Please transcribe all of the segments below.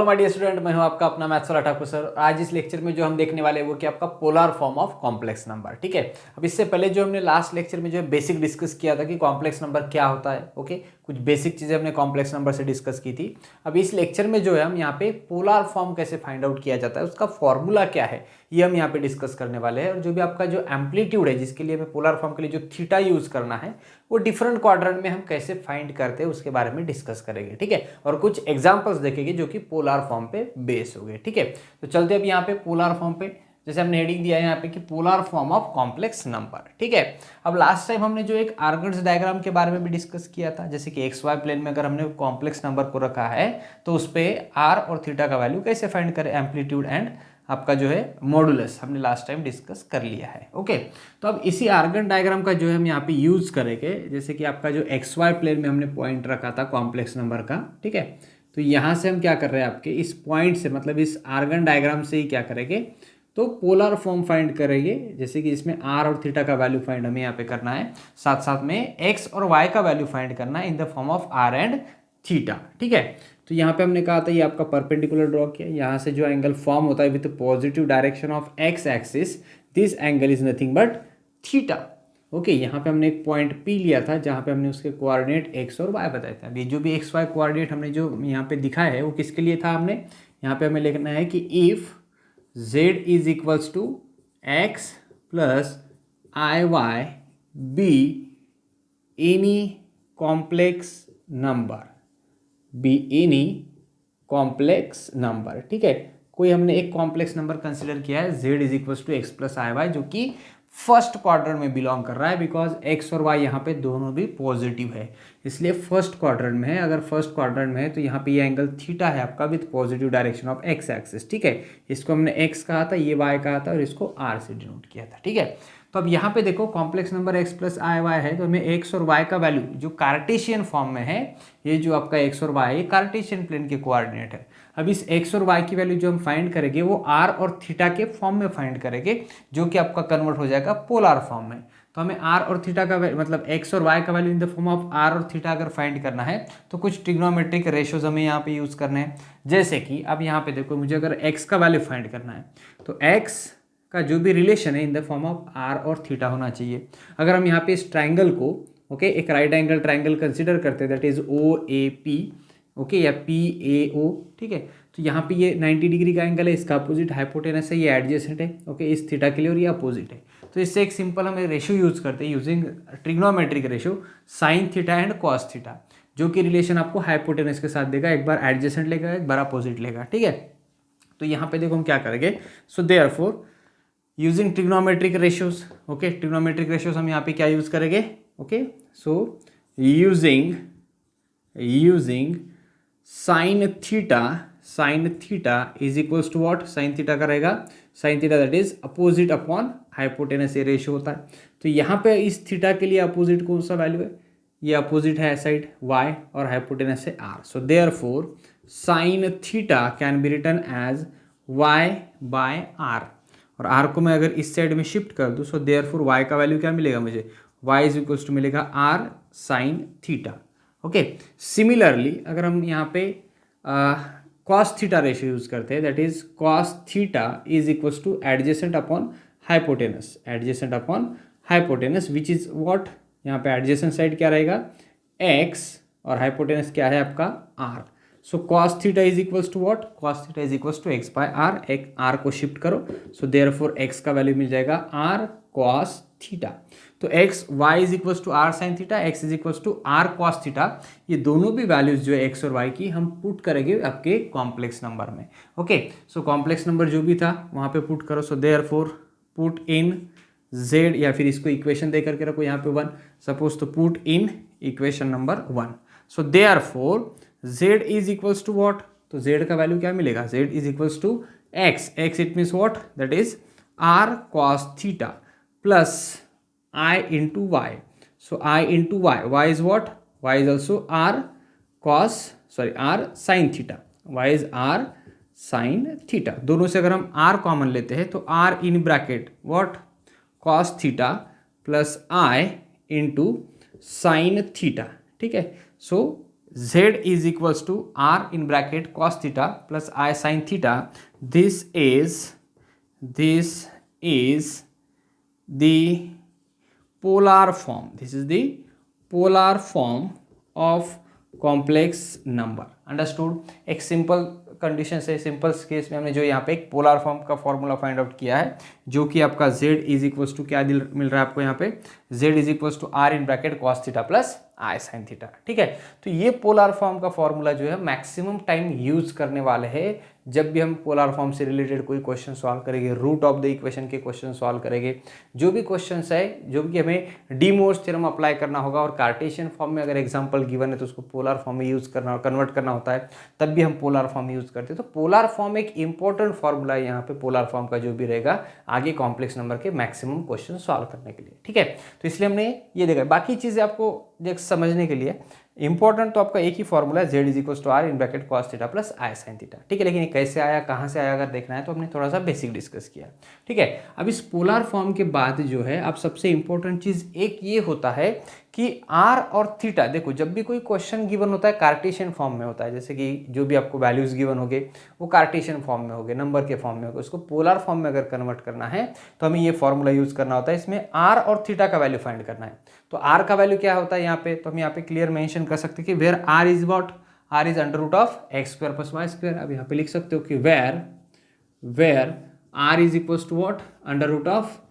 My dear student, मैं हूं आपका अपना मैथ्स वाला ठाकुर सर। आज इस लेक्चर में जो हम देखने वाले हैं वो कि आपका polar form of complex number. ठीक है, अब इससे पहले जो हमने लास्ट लेक्चर में जो है बेसिक डिस्कस किया था कि कॉम्प्लेक्स नंबर क्या होता है। ओके, कुछ बेसिक चीजें हमने कॉम्प्लेक्स नंबर से डिस्कस की थी। अब इस लेक्चर में जो है हम यहाँ पे पोलर फॉर्म कैसे फाइंड आउट किया जाता है, उसका फॉर्मूला क्या है, ये हम यहाँ पे डिस्कस करने वाले हैं। और जो भी आपका जो एम्पलीट्यूड है, जिसके लिए हमें पोलर फॉर्म के लिए जो थीटा यूज करना है, वो डिफरेंट क्वाड्रेंट में हम कैसे फाइंड करते हैं उसके बारे में डिस्कस करेंगे। ठीक है, और कुछ एग्जांपल्स देखेंगे जो कि पोलर फॉर्म पे बेस हो गए। ठीक है, तो चलते अब यहाँ पे पोलर फॉर्म पे, जैसे हमने हेडिंग दिया है यहाँ पे कि polar form of complex number. ठीक है, अब लास्ट टाइम हमने जो एक आर्गन्स डायग्राम के बारे में भी डिस्कस किया था, जैसे कि एक्स वाई प्लेन में अगर हमने कॉम्प्लेक्स नंबर को रखा है तो उस पर आर और थीटा का वैल्यू कैसे फाइंड करें, एम्पलीट्यूड एंड आपका जो है मॉडुलस, हमने लास्ट टाइम डिस्कस कर लिया है। ओके, तो अब इसी आर्गन डायग्राम का जो है हम यहाँ पे यूज करेंगे, जैसे कि आपका जो एक्स वाई प्लेन में हमने पॉइंट रखा था कॉम्प्लेक्स नंबर का। ठीक है, तो यहाँ से हम क्या कर रहे हैं, आपके इस पॉइंट से, मतलब इस आर्गन डायग्राम से ही क्या करेंगे, तो पोलर फॉर्म फाइंड करेंगे। जैसे कि इसमें आर और थीटा का वैल्यू फाइंड हमें यहाँ पे करना है, साथ साथ में एक्स और वाई का वैल्यू फाइंड करना है in the form of R and theta. ठीक है, तो यहाँ पे हमने कहा था ये आपका परपेंडिकुलर ड्रॉ किया, यहाँ से जो एंगल फॉर्म होता है with positive direction of x axis, this angle is nothing but theta. Okay, यहाँ पे हमने एक पॉइंट पी लिया था जहाँ पे हमने उसके कोऑर्डिनेट एक्स और वाई बताए थे। अभी जो भी एक्स वाई कोऑर्डिनेट हमने जो यहाँ पे दिखाया है वो किसके लिए था, हमने यहाँ पे हमें लिखना है कि if z is equals to X plus I Y be any complex number, be any complex number. ठीक है, कोई हमने एक कॉम्प्लेक्स नंबर कंसिडर किया है z is equals to X plus I Y, जो कि फर्स्ट क्वाड्रेंट में बिलोंग कर रहा है, बिकॉज एक्स और वाई यहाँ पे दोनों भी पॉजिटिव है, इसलिए फर्स्ट क्वाड्रेंट में है। अगर फर्स्ट क्वाड्रेंट में है तो यहाँ पे ये एंगल थीटा है आपका with positive direction of x axis. ठीक है, इसको हमने एक्स कहा था, ये वाई कहा था और इसको आर से डिनोट किया था। ठीक है, तो अब यहाँ पे देखो complex number x plus I Y है, तो हमें एक्स और वाई का वैल्यू जो कार्टेशियन फॉर्म में है, ये जो आपका एक्स और वाई, ये कार्टेशियन प्लेन के कोऑर्डिनेट है। अब इस एक्स और वाई की वैल्यू जो हम फाइंड करेंगे वो आर और थीटा के फॉर्म में फाइंड करेंगे, जो कि आपका कन्वर्ट हो जाएगा पोलर फॉर्म में। तो हमें आर और थीटा का मतलब एक्स और वाई का value in the form of R और थीटा अगर फाइंड करना है तो कुछ ट्रिग्नोमेट्रिक रेशियोज हमें यहाँ पे यूज करने हैं। जैसे कि अब यहाँ पे देखो, मुझे अगर एक्स का वैल्यू फाइंड करना है तो एक्स का जो भी रिलेशन है in the form of R और थीटा होना चाहिए। अगर हम यहाँ पे इस ट्राइंगल को एक राइट एंगल ट्राइंगल कंसिडर करते हैं, that is O A P, या पी ए ओ। ठीक है, तो यहाँ पे ये 90 डिग्री का एंगल है, इसका अपोजिट हाइपोटेनस है, ये एडजेसेंट है इस थीटा के लिए, और ये अपोजिट है। तो इससे एक सिंपल हम रेशियो यूज करते हैं using trigonometric ratio, sine theta and cos theta, जो कि रिलेशन आपको हाइपोटेनस के साथ देगा, एक बार एडजेसेंट लेगा, एक बार अपोजिट लेगा। ठीक है, तो यहाँ पे देखो हम क्या करेंगे, so therefore using trigonometric ratios, trigonometric ratios हम यहाँ पे क्या यूज करेंगे, so using sine theta is equals to what, sine theta का रहेगा, sine theta that is opposite upon hypotenuse, ये रेशियो होता है। तो यहाँ पे इस थीटा के लिए अपोजिट कौन सा वैल्यू है, ये अपोजिट है साइड y और हाइपोटेनस है r। So therefore sine theta can be written as y by r, और r को मैं अगर इस साइड में शिफ्ट कर दूँ, सो देयरफॉर y का वैल्यू क्या मिलेगा मुझे, y इज इक्वल्स टू मिलेगा r sine theta. Okay, similarly अगर हम यहाँ पे कॉस थीटा रेशियो यूज करते हैं, that is cos theta is equals two adjacent upon hypotenuse, which is what, यहाँ पे एडजेसेंट साइड क्या रहेगा x और हाइपोटेनस क्या है आपका r। So cos theta is equals to what, cos theta is equals to x by r, एक r को शिफ्ट करो, सो देयरफॉर x का वैल्यू मिल जाएगा r कॉस थीटा। तो x y is equals to r sine theta, x is equals to r cos theta, ये दोनों भी वैल्यूज जो है x और y की हम पुट करेंगे आपके कॉम्प्लेक्स नंबर में। ओके, सो कॉम्प्लेक्स नंबर जो भी था वहाँ पे पुट करो, so therefore put in z, या फिर इसको इक्वेशन दे करके रखो यहाँ पे 1, सपोज, तो put in equation number 1। So therefore z is equals to what, तो z का वैल्यू क्या मिलेगा, z is equals to x it means what, that is r cos theta plus I into y. So I into y. Y is what? Y is also r sin theta. Y is r sin theta. दोनों से अगर हम r common लेते हैं तो r in bracket what? cos theta plus I into sin theta. ठीक है, so z is equals to r in bracket cos theta plus I sin theta, this is the polar form, this is the polar form of complex number, understood। एक simple condition से, simple case में हमने जो यहाँ पे एक polar form का formula find out किया है, जो कि आपका z इज इक्वल्स टू क्या मिल रहा है आपको यहाँ पे, z is equals to r in bracket cos theta plus I sin theta, ठीक है। तो ये पोलर फॉर्म का फॉर्मूला जो है मैक्सिमम टाइम यूज करने वाले हैं जब भी हम पोलर फॉर्म से रिलेटेड कोई क्वेश्चन सॉल्व करेंगे, रूट ऑफ द इक्वेशन के क्वेश्चन सॉल्व करेंगे, जो भी क्वेश्चंस है, जो भी हमें डी मोर्स थ्योरम अप्लाई करना होगा और कार्टेशियन फॉर्म में अगर एग्जांपल गिवन है तो उसको पोलर फॉर्म में यूज करना, कन्वर्ट करना होता है, तब भी हम पोलर फॉर्म यूज करते हैं। तो पोलर फॉर्म एक इंपॉर्टेंट फॉर्मूला है यहाँ पे, पोलर फॉर्म का जो भी रहेगा आगे कॉम्प्लेक्स नंबर के मैक्सिमम क्वेश्चन सॉल्व करने के लिए, ठीक है। तो इसलिए हमने ये देखा, बाकी चीजें आपको समझने के लिए इंपॉर्टेंट तो आपका एक ही फॉर्मूला है, z is equal to r in bracket cos theta plus I sin theta, ठीक है। लेकिन ये कैसे आया, कहाँ से आया, अगर देखना है तो हमने थोड़ा सा बेसिक डिस्कस किया, ठीक है। अब इस पोलर फॉर्म के बाद जो है अब सबसे इंपॉर्टेंट चीज एक ये होता है कि r और थीटा, देखो जब भी कोई क्वेश्चन गिवन होता है कार्टेशियन फॉर्म में होता है, जैसे कि जो भी आपको वैल्यूज गिवन होंगे वो कार्टेशियन फॉर्म में होंगे, नंबर के फॉर्म में होंगे, उसको पोलर फॉर्म में अगर कन्वर्ट करना है तो हमें ये फॉर्मूला यूज करना होता है, इसमें r और थीटा का वैल्यू फाइंड करना है। तो r का वैल्यू क्या होता है यहाँ पे, तो हम यहाँ पे क्लियर मेंशन कर सकते हैं कि where r is what, r is under root of X square plus Y square. अब यहाँ पे लिख सकते हो कि where r is equals to what, under root of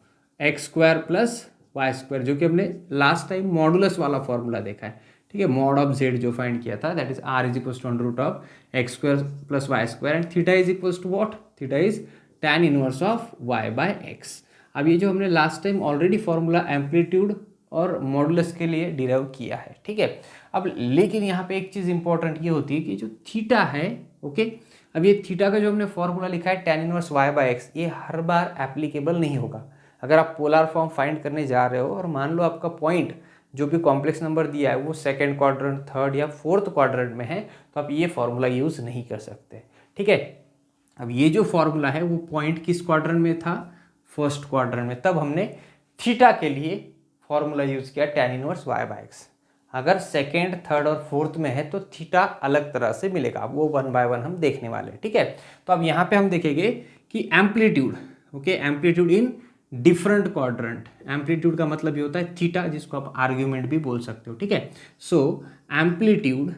X square plus Y square, जो कि हमने लास्ट टाइम मॉडुलस वाला फॉर्मूला देखा है, ठीक है। मॉड ऑफ z जो फाइंड किया था, that is r is equals to under root of X square plus Y square, and theta is equals to what, theta is tan inverse of y by x। अब ये जो हमने last time already formula amplitude और modulus के लिए derive किया है, ठीक है। अब लेकिन यहाँ पे एक चीज़ इंपॉर्टेंट ये होती है कि जो थीटा है, ओके, अब ये थीटा का जो हमने फॉर्मूला लिखा है tan inverse y by x, ये हर बार एप्लीकेबल नहीं होगा। अगर आप पोलर फॉर्म फाइंड करने जा रहे हो और मान लो आपका पॉइंट जो भी कॉम्प्लेक्स नंबर दिया है वो सेकेंड क्वाड्रेंट, थर्ड या फोर्थ क्वाड्रेंट में है, तो आप ये फॉर्मूला यूज़ नहीं कर सकते, ठीक है। अब ये जो फॉर्मूला है वो पॉइंट किस क्वाड्रेंट में था, फर्स्ट क्वाड्रेंट में, तब हमने थीटा के लिए फॉर्मूला यूज किया tan inverse y by x। अगर सेकेंड, थर्ड और फोर्थ में है तो थीटा अलग तरह से मिलेगा, वो 1 बाय 1 हम देखने वाले हैं, ठीक है। तो अब यहाँ पे हम देखेंगे कि amplitude, okay, amplitude in different quadrant, amplitude का मतलब ये होता है थीटा, जिसको आप आर्ग्यूमेंट भी बोल सकते हो, ठीक है। So amplitude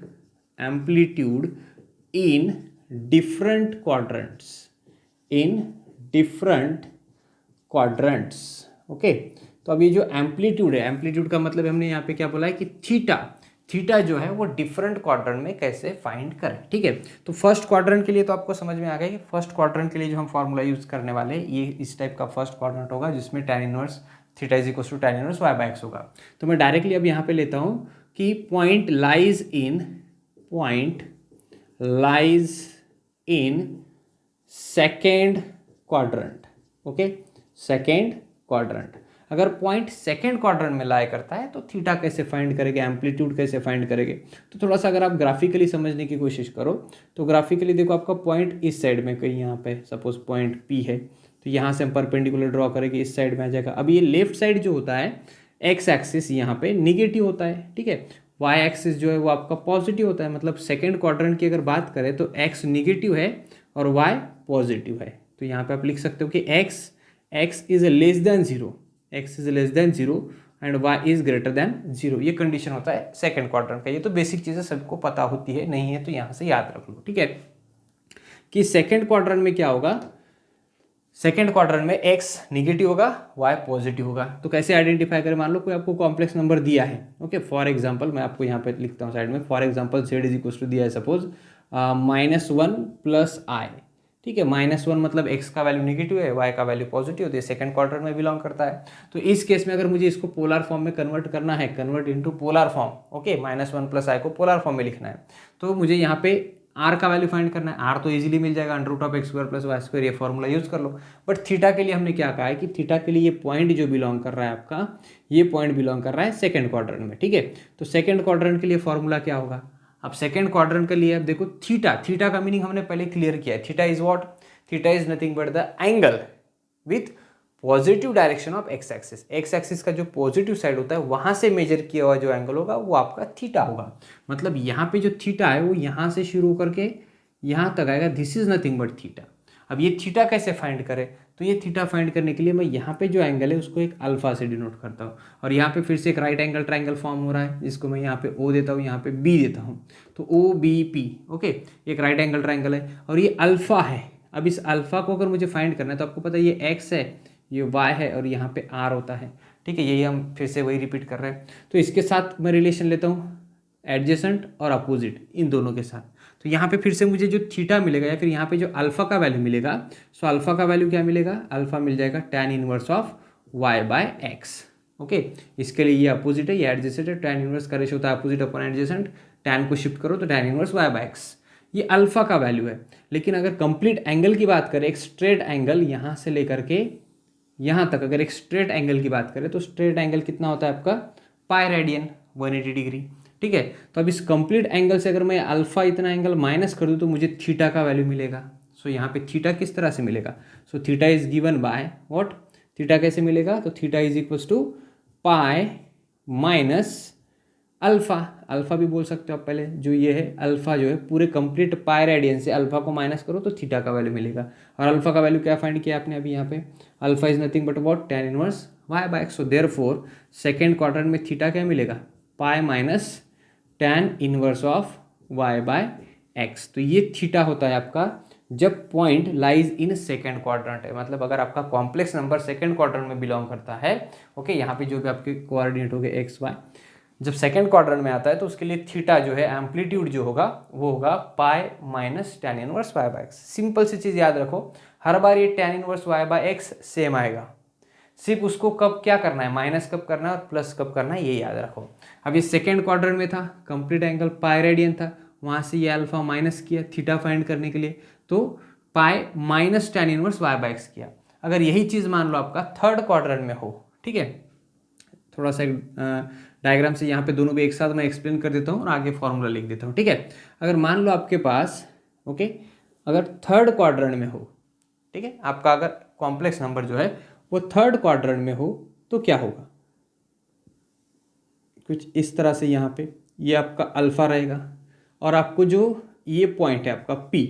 in different quadrants, okay. तो अब ये जो एम्पलीट्यूड है, एम्पलीट्यूड का मतलब हमने यहाँ पे क्या बोला है कि थीटा जो है वो डिफरेंट क्वाड्रेंट में कैसे फाइंड करें, ठीक है। तो फर्स्ट क्वाड्रेंट के लिए तो आपको समझ में आ गया कि फर्स्ट क्वाड्रेंट के लिए जो हम फॉर्मूला यूज करने वाले हैं ये इस टाइप का फर्स्ट क्वाड्रेंट होगा, जिसमें tan inverse theta is equal to tan inverse y by x होगा। तो मैं डायरेक्टली अब यहाँ पे लेता हूँ कि point lies in second quadrant, okay, second quadrant. अगर पॉइंट सेकेंड क्वाड्रेंट में लाया करता है तो थीटा कैसे फाइंड करेंगे, एम्पलीट्यूड कैसे फाइंड करेंगे। तो थोड़ा सा अगर आप ग्राफिकली समझने की कोशिश करो तो ग्राफिकली देखो, आपका पॉइंट इस साइड में कहीं यहाँ पे सपोज पॉइंट P है, तो यहाँ से हम परपेंडिकुलर ड्रॉ करेंगे, इस साइड में आ जाएगा। अब ये लेफ्ट साइड जो होता है, एक्स एक्सिस यहाँ पे निगेटिव होता है, ठीक है, वाई एक्सिस जो है वो आपका पॉजिटिव होता है। मतलब सेकेंड क्वाड्रेंट की अगर बात करें तो एक्स निगेटिव है और वाई पॉजिटिव है। तो यहाँ पे आप लिख सकते हो कि x is less than zero, x is less than zero and y is greater than zero, ये कंडीशन होता है सेकंड क्वाड्रेंट का। ये तो बेसिक चीज़ें सबको पता होती है, नहीं है तो यहाँ से याद रख लो, ठीक है, कि सेकंड क्वाड्रेंट में क्या होगा, सेकंड क्वाड्रेंट में x निगेटिव होगा, y पॉजिटिव होगा। तो कैसे आइडेंटिफाई करें, मान लो कोई आपको कॉम्प्लेक्स नंबर दिया है, ओके, फॉर एग्जाम्पल मैं आपको यहाँ पे लिखता हूँ साइड में, for example z is equal to दिया है सपोज -1 प्लस i, ठीक है। -1 मतलब x का वैल्यू निगेटिव है, y का वैल्यू पॉजिटिव है, सेकंड क्वाड्रेंट में बिलोंग करता है। तो इस केस में अगर मुझे इसको पोलर फॉर्म में कन्वर्ट करना है, convert into polar form, okay, -1 plus i को पोलर फॉर्म में लिखना है, तो मुझे यहाँ पे r का वैल्यू फाइंड करना है। r तो इजीली मिल जाएगा, under root of X square plus Y square, ये फॉर्मूला यूज कर लो। बट थीटा के लिए हमने क्या कहा है कि थीटा के लिए ये पॉइंट जो बिलोंग कर रहा है आपका, ये पॉइंट बिलोंग कर रहा है सेकंड क्वाड्रेंट में, ठीक है। तो सेकंड क्वाड्रेंट के लिए फॉर्मूला क्या होगा, अब सेकंड क्वाड्रेंट के लिए अब देखो थीटा का मीनिंग हमने पहले क्लियर किया है। Theta is what, theta is nothing but the angle with positive direction of x axis. X axis का जो पॉजिटिव साइड होता है वहाँ से मेजर किया हुआ जो एंगल होगा वो आपका थीटा होगा। मतलब यहाँ पे जो थीटा है वो यहाँ से शुरू करके यहाँ तक आएगा, this is nothing but theta. अब ये थीटा कैसे फाइंड करें, तो ये थीटा फाइंड करने के लिए मैं यहाँ पे जो एंगल है उसको एक अल्फा से डिनोट करता हूँ, और यहाँ पे फिर से एक राइट एंगल ट्राइंगल फॉर्म हो रहा है जिसको मैं यहाँ पे ओ देता हूँ, यहाँ पे बी देता हूँ, तो ओ बी पी। ओके, एक राइट एंगल ट्राइंगल है और ये अल्फा है। अब इस अल्फा को अगर मुझे फाइंड करना है तो आपको पता है ये एक्स है, ये वाई है और यहाँ पे आर होता है। ठीक है, यही हम फिर से वही रिपीट कर रहे हैं। तो इसके साथ मैं रिलेशन लेता हूँ एडजेसेंट और अपोजिट, इन दोनों के साथ। तो यहाँ पे फिर से मुझे जो थीटा मिलेगा या फिर यहाँ पे जो अल्फा का वैल्यू मिलेगा, सो अल्फा का वैल्यू क्या मिलेगा, अल्फा मिल जाएगा tan inverse of y by X. Okay, इसके लिए ये अपोजिट है, ये एडजेसेंट है, tan इनवर्स का रेशियो होता है अपोजिट अपॉन एडजेसेंट, tan को शिफ्ट करो तो tan inverse y by X. ये अल्फा का वैल्यू है। लेकिन अगर कंप्लीट एंगल की बात करें, एक स्ट्रेट एंगल यहाँ से लेकर के यहाँ तक, अगर एक स्ट्रेट एंगल की बात करें तो स्ट्रेट एंगल कितना होता है आपका, पाई रेडियन, 180 डिग्री। ठीक है, तो अब इस कंप्लीट एंगल से अगर मैं अल्फा इतना एंगल माइनस कर दूं तो मुझे थीटा का वैल्यू मिलेगा। सो यहाँ पे थीटा किस तरह से मिलेगा, so theta is given by what, theta कैसे मिलेगा, तो theta is equals to pi minus alpha. Alpha भी बोल सकते हो आप, पहले जो ये है अल्फा जो है पूरे कंप्लीट पाई रेडियन से अल्फा को माइनस करो तो थीटा का वैल्यू मिलेगा। और अल्फा का वैल्यू क्या फाइंड किया आपने अभी यहाँ पे, alpha is nothing but what, tan inverse y by X. So therefore second quadrant में थीटा क्या मिलेगा, pi minus tan inverse of y by X. तो ये थीटा होता है आपका जब point lies in second quadrant है, मतलब अगर आपका कॉम्प्लेक्स नंबर सेकंड क्वाड्रेंट में बिलोंग करता है। ओके, यहाँ पे जो भी आपके कोऑर्डिनेट हो गए एक्स वाई, जब सेकंड क्वाड्रेंट में आता है तो उसके लिए थीटा जो है एम्पलीट्यूड जो होगा वो होगा pi minus tan inverse y by x. Simple सी चीज़ याद रखो, हर बार ये tan inverse y by x same आएगा, सिर्फ उसको कब क्या करना है, माइनस कब करना है और प्लस कब करना है, ये याद रखो। अब ये सेकेंड क्वाड्रेंट में था, कंप्लीट एंगल पाई रेडियन था, वहाँ से ये अल्फा माइनस किया थीटा फाइंड करने के लिए, तो pi minus tan inverse y by X किया। अगर यही चीज़ मान लो आपका थर्ड क्वाड्रेंट में हो, ठीक है, थोड़ा सा डायग्राम से यहाँ पे दोनों भी एक साथ मैं एक्सप्लेन कर देता हूँ और आगे फॉर्मूला लिख देता हूँ। ठीक है, अगर मान लो आपके पास, ओके, अगर थर्ड क्वाड्रेंट में हो, ठीक है, आपका अगर कॉम्प्लेक्स नंबर जो है वो थर्ड क्वाड्रेंट में हो तो क्या होगा, कुछ इस तरह से यहाँ पे ये आपका अल्फा रहेगा और आपको जो ये पॉइंट है आपका P,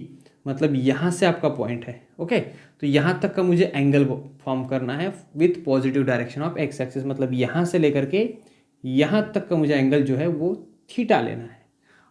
मतलब यहाँ से आपका पॉइंट है। ओके, तो यहाँ तक का मुझे एंगल फॉर्म करना है with positive direction of x axis, मतलब यहाँ से लेकर के यहाँ तक का मुझे एंगल जो है वो थीटा लेना है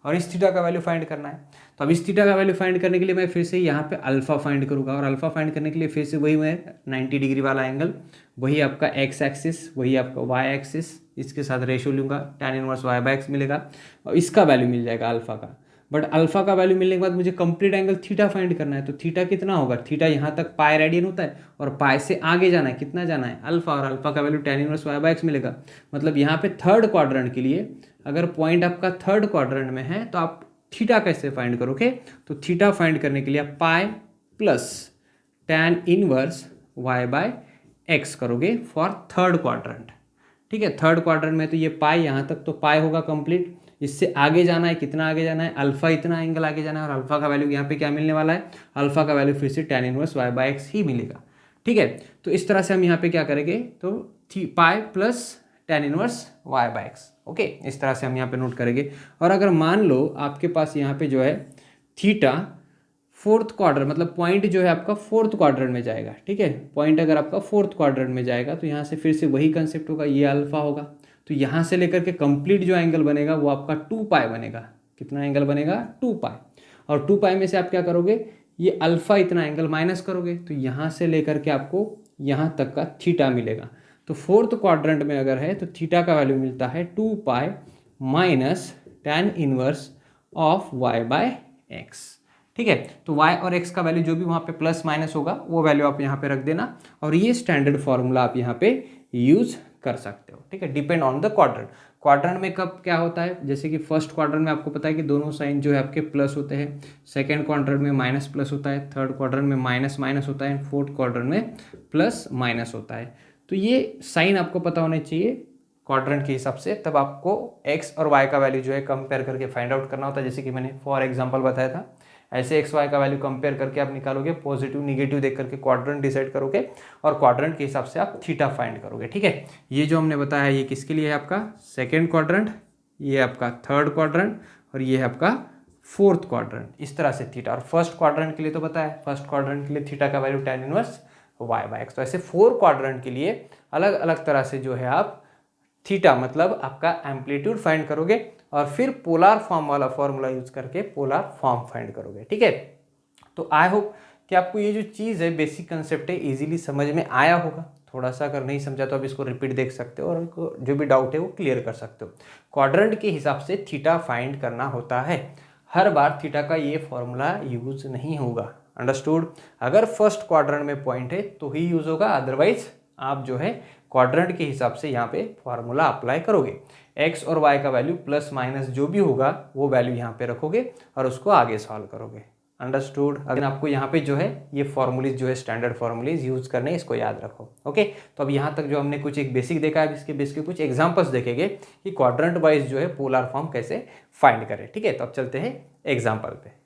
और इस थीटा का वैल्यू फाइंड करना है। तो अब इस थीटा का वैल्यू फाइंड करने के लिए मैं फिर से यहाँ पे अल्फा फाइंड करूँगा और अल्फा फाइंड करने के लिए फिर से वही मैं 90 डिग्री वाला एंगल, वही आपका एक्स एक्सिस, वही आपका वाई एक्सिस, इसके साथ रेशियो लूँगा, tan inverse y by X मिलेगा और इसका वैल्यू मिल जाएगा अल्फा का। बट अल्फा का वैल्यू मिलने के बाद मुझे कंप्लीट एंगल थीटा फाइंड करना है, तो थीटा कितना होगा, थीटा यहाँ तक पाई रेडियन होता है और पाई से आगे जाना है, कितना जाना है अल्फा, और अल्फा का value tan inverse y by X मिलेगा। मतलब यहाँ पे थर्ड क्वाड्रेंट के लिए अगर पॉइंट आपका थर्ड क्वाड्रेंट में है तो आप थीटा कैसे फाइंड करोगे, तो थीटा फाइंड करने के लिए आप pi plus tan inverse y by X करोगे फॉर थर्ड क्वाड्रेंट। ठीक है, थर्ड क्वाड्रेंट में तो ये पाई यहाँ तक तो पाई होगा कंप्लीट, इससे आगे जाना है, कितना आगे जाना है, अल्फा इतना एंगल आगे जाना है और अल्फा का वैल्यू यहाँ पे क्या मिलने वाला है, अल्फा का वैल्यू फिर से tan inverse y by x ही मिलेगा। ठीक है, तो इस तरह से हम यहाँ पे क्या करेंगे, तो pi plus tan inverse y by X. Okay, इस तरह से हम यहाँ पे नोट करेंगे। और अगर मान लो आपके पास यहाँ पे जो है थीटा फोर्थ क्वाड्रेंट, मतलब पॉइंट जो है आपका फोर्थ क्वाड्रेंट में जाएगा। ठीक है, पॉइंट अगर आपका फोर्थ क्वाड्रेंट में जाएगा तो यहाँ से फिर से वही कंसेप्ट होगा, ये अल्फा होगा, तो यहाँ से लेकर के कंप्लीट जो एंगल बनेगा वो आपका 2 पाई बनेगा। कितना एंगल बनेगा, 2 पाई, और 2 पाई में से आप क्या करोगे, ये अल्फा इतना एंगल माइनस करोगे तो यहाँ से लेकर के आपको यहाँ तक का थीटा मिलेगा। तो फोर्थ क्वाड्रेंट में अगर है तो थीटा का वैल्यू मिलता है 2 pi minus tan inverse of y by x. ठीक है, तो y और x का वैल्यू जो भी वहाँ पे प्लस माइनस होगा वो वैल्यू आप यहाँ पे रख देना और ये स्टैंडर्ड फॉर्मूला आप यहाँ पे यूज कर सकते हो। ठीक है, depend on the quadrant. Quadrant में कब क्या होता है, जैसे कि फर्स्ट क्वाड्रेंट में आपको पता है कि दोनों साइन जो है आपके प्लस होते हैं, सेकंड क्वाड्रेंट में माइनस प्लस होता है, थर्ड क्वाड्रेंट में माइनस माइनस होता है, फोर्थ क्वाड्रेंट में प्लस माइनस होता है। तो ये साइन आपको पता होने चाहिए क्वाड्रेंट के हिसाब से, तब आपको x और y का वैल्यू जो है कंपेयर करके फाइंड आउट करना होता है। जैसे कि मैंने फॉर एग्जांपल बताया था, ऐसे एक्स वाई का वैल्यू कंपेयर करके आप निकालोगे, पॉजिटिव निगेटिव देख करके क्वाड्रेंट डिसाइड करोगे और क्वाड्रेंट के हिसाब से आप थीटा फाइंड करोगे। ठीक है, ये जो हमने बताया ये किसके लिए है, आपका सेकेंड क्वाड्रेंट, ये आपका थर्ड क्वाड्रेंट और ये है आपका फोर्थ क्वाड्रेंट, इस तरह से थीटा। और फर्स्ट क्वाड्रेंट के लिए तो पता है, फर्स्ट क्वाड्रेंट के लिए थीटा का value tan inverse y by X. तो ऐसे 4 क्वाड्रेंट के लिए अलग अलग तरह से जो है आप थीटा मतलब आपका एम्पलीट्यूड फाइंड करोगे और फिर पोलर फॉर्म वाला फॉर्मूला यूज करके पोलर फॉर्म फाइंड करोगे। ठीक है, तो आई होप कि आपको ये जो चीज़ है, बेसिक कंसेप्ट है, इजीली समझ में आया होगा। थोड़ा सा अगर नहीं समझा तो आप इसको रिपीट देख सकते हो और उनको जो भी डाउट है वो क्लियर कर सकते हो। क्वाड्रेंट के हिसाब से थीटा फाइंड करना होता है, हर बार थीटा का ये फॉर्मूला यूज नहीं होगा। अंडरस्टूड? अगर फर्स्ट क्वाड्रेंट में पॉइंट है तो ही यूज होगा, अदरवाइज आप जो है क्वाड्रेंट के हिसाब से यहाँ पे फॉर्मूला अप्लाई करोगे। एक्स और वाई का वैल्यू प्लस माइनस जो भी होगा वो वैल्यू यहाँ पे रखोगे और उसको आगे सॉल्व करोगे। अंडरस्टूड? अगर आपको यहाँ पे जो है ये फॉर्मूलीज जो है स्टैंडर्ड फॉर्मूलीज यूज करने, इसको याद रखो। ओके, तो अब यहाँ तक जो हमने कुछ एक बेसिक देखा है, इसके बेस के कुछ एग्जांपल्स देखेंगे कि क्वाड्रेंट वाइज जो है पोलर फॉर्म कैसे फाइंड करें। ठीक है, तो अब चलते हैं एग्जाम्पल पे।